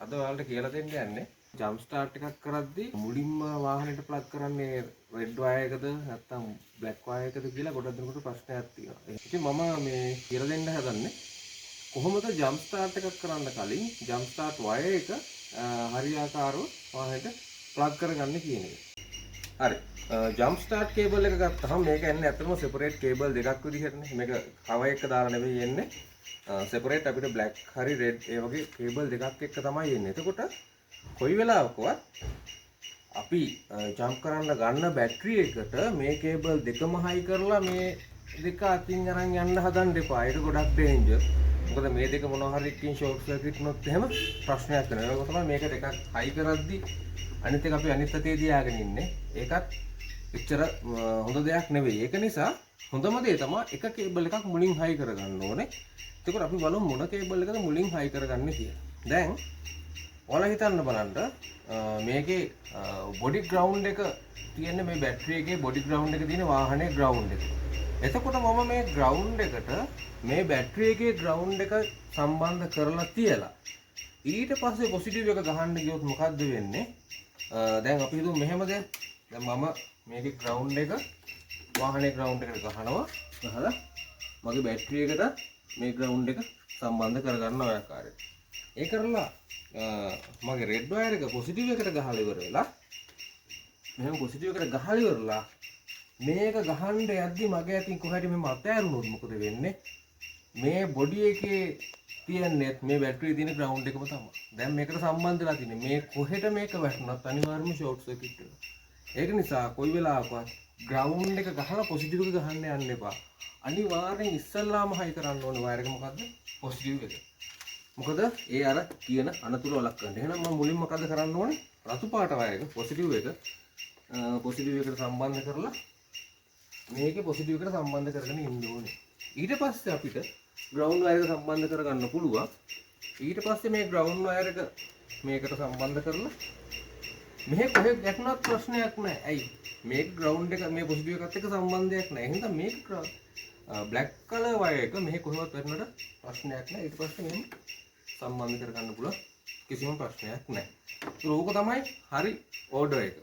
අද ඔයාලට කියලා දෙන්න යන්නේ ජම්ප් ස්ටාර්ට් එකක් කරද්දී මුලින්ම වාහනේට ප්ලග් කරන්නේ රෙඩ් වයර් එකද නැත්නම් බ්ලැක් වයර් එකද කියලා ගොඩක් දෙනෙකුට ප්‍රශ්නයක් තියෙනවා. ඉතින් මම මේ කියලා දෙන්න හදන්නේ කොහොමද ජම්ප් ස්ටාර්ට් එකක් කරන්න කලින් ජම්ප් ස්ටාර්ට් වයර් එක හරියාකාරව වාහනේට ප්ලග් කරගන්න කියන එක. හරි. ජම්ප් ස්ටාර්ට් කේබල් එක ගත්තහම මේක එන්නේ ඇත්තටම සෙපරේට් කේබල් දෙකක් විදිහටනේ. මේක කවර් එක දාලා නෙවෙයි එන්නේ. සෙපරේට් අපිට බ්ලැක් හරි රෙඩ් ඒ වගේ කේබල් දෙකක් එක්ක තමයි එන්නේ. එතකොට කොයි වෙලාවකවත් අපි ජම්ප් කරන්න ගන්න බැටරි එකට මේ කේබල් දෙකම හයි කරලා මේ දෙක අතින් අරන් යන්න හදන්න එපා. ඒක ගොඩක් ඩේන්ජර්. මොකද මේ දෙක මොනවා හරි එකකින් ෂෝට් සර්කිට් වුණොත් එහෙම ප්‍රශ්නයක් වෙනවා. ඒක තමයි මේක දෙකක් හයි කරද්දි අනිත් එක අපි අනිත් අතේ තියාගෙන ඉන්නේ. ඒකත් එච්චර හොඳ දෙයක් නෙවෙයි. ඒක නිසා හොඳම දේ තමයි එක කේබල් එකක් මුලින් හයි කරගන්න ඕනේ. එතකොට අපි බලමු මොන කේබල් එකද මුලින් හයි කරගන්නේ කියලා. දැන් ඔයාලා හිතන්න බලන්න මේකේ බොඩි ග්‍රවුන්ඩ් එක තියෙන්නේ මේ බැටරි එකේ බොඩි ග්‍රවුන්ඩ් එක තියෙන වාහනේ ග්‍රවුන්ඩ් එක. එතකොට මම මේ ග්‍රවුන්ඩ් එකට මේ බැටරි එකේ ග්‍රවුන්ඩ් එක සම්බන්ධ කරලා තියලා ඊට පස්සේ පොසිටිව් එක ගහන්න ගියොත් මොකද්ද වෙන්නේ? දැන් අපි හිතමු මෙහෙම දෙයක්. දැන් මම මේකේ ග්‍රවුන්ඩ් එක වාහනේ ග්‍රවුන්ඩ් එකට ගහනවා. ගහලා මගේ බැටරි එකට මේ ග්‍රවුන්ඩ් එක සම්බන්ධ කරගන්න ඔය ආකාරයට. ඒ කරලා මගේ රෙඩ් වයර් එක පොසිටිව් එකට ගහලා ඉවර වෙලා මෙහෙම පොසිටිව් එකට ගහලා ඉවරලා මේක ගහන්න යද්දි මගේ අතින් කොහරි මෙහෙම අතෑරුණොත් මොකද වෙන්නේ? මේ බොඩි එකේ තියන්නේ මේ බැටරියේ තියෙන ග්‍රවුන්ඩ් එකම තමයි. දැන් මේකට සම්බන්ධ වෙලා තියෙන්නේ. මේ කොහෙට මේක වැටුණත් අනිවාර්යයෙන්ම ෂෝට් සර්කිට් වෙනවා. ඒක නිසා කොයි වෙලාවකවත් ග්‍රවුන්ඩ් එක ගහලා පොසිටිව් එක ගහන්න යන්න එපා. අනිවාර්යෙන් ඉස්සල්ලාම හයි කරන්න ඕනේ වයර් එක මොකද්ද? පොසිටිව් එක. මොකද ඒ අර කියන අනතුරු වළක්වන්න. එහෙනම් මම මුලින්ම මොකද කරන්න ඕනේ? රතු පාට වයර් එක පොසිටිව් එකට සම්බන්ධ කරලා මේකේ පොසිටිව් එකට සම්බන්ධ කරගෙන ඉන්න ඕනේ. ඊට පස්සේ අපිට ග්‍රවුන්ඩ් වයර් එක සම්බන්ධ කරගන්න පුළුවන්. ඊට පස්සේ මේ ග්‍රවුන්ඩ් වයර් එක මේකට සම්බන්ධ කරලා මෙහෙ කොහෙ ගැටුණත් ප්‍රශ්නයක් නැහැ. ඇයි? මේක ග්‍රවුන්ඩ් එක මේ පොසිටිව් එකත් එක්ක සම්බන්ධයක් නැහැ. එහෙනම් මේක බ්ලැක් කලර් වයර් එක මෙහෙ කොහෙවත් වැටුණට ප්‍රශ්නයක් නැහැ. ඊට පස්සේ මෙහෙම සම්බන්ධ කරගන්න පුළුවන්. කිසිම ප්‍රශ්නයක් නැහැ. ඒක තමයි හරි ඕඩර් එක.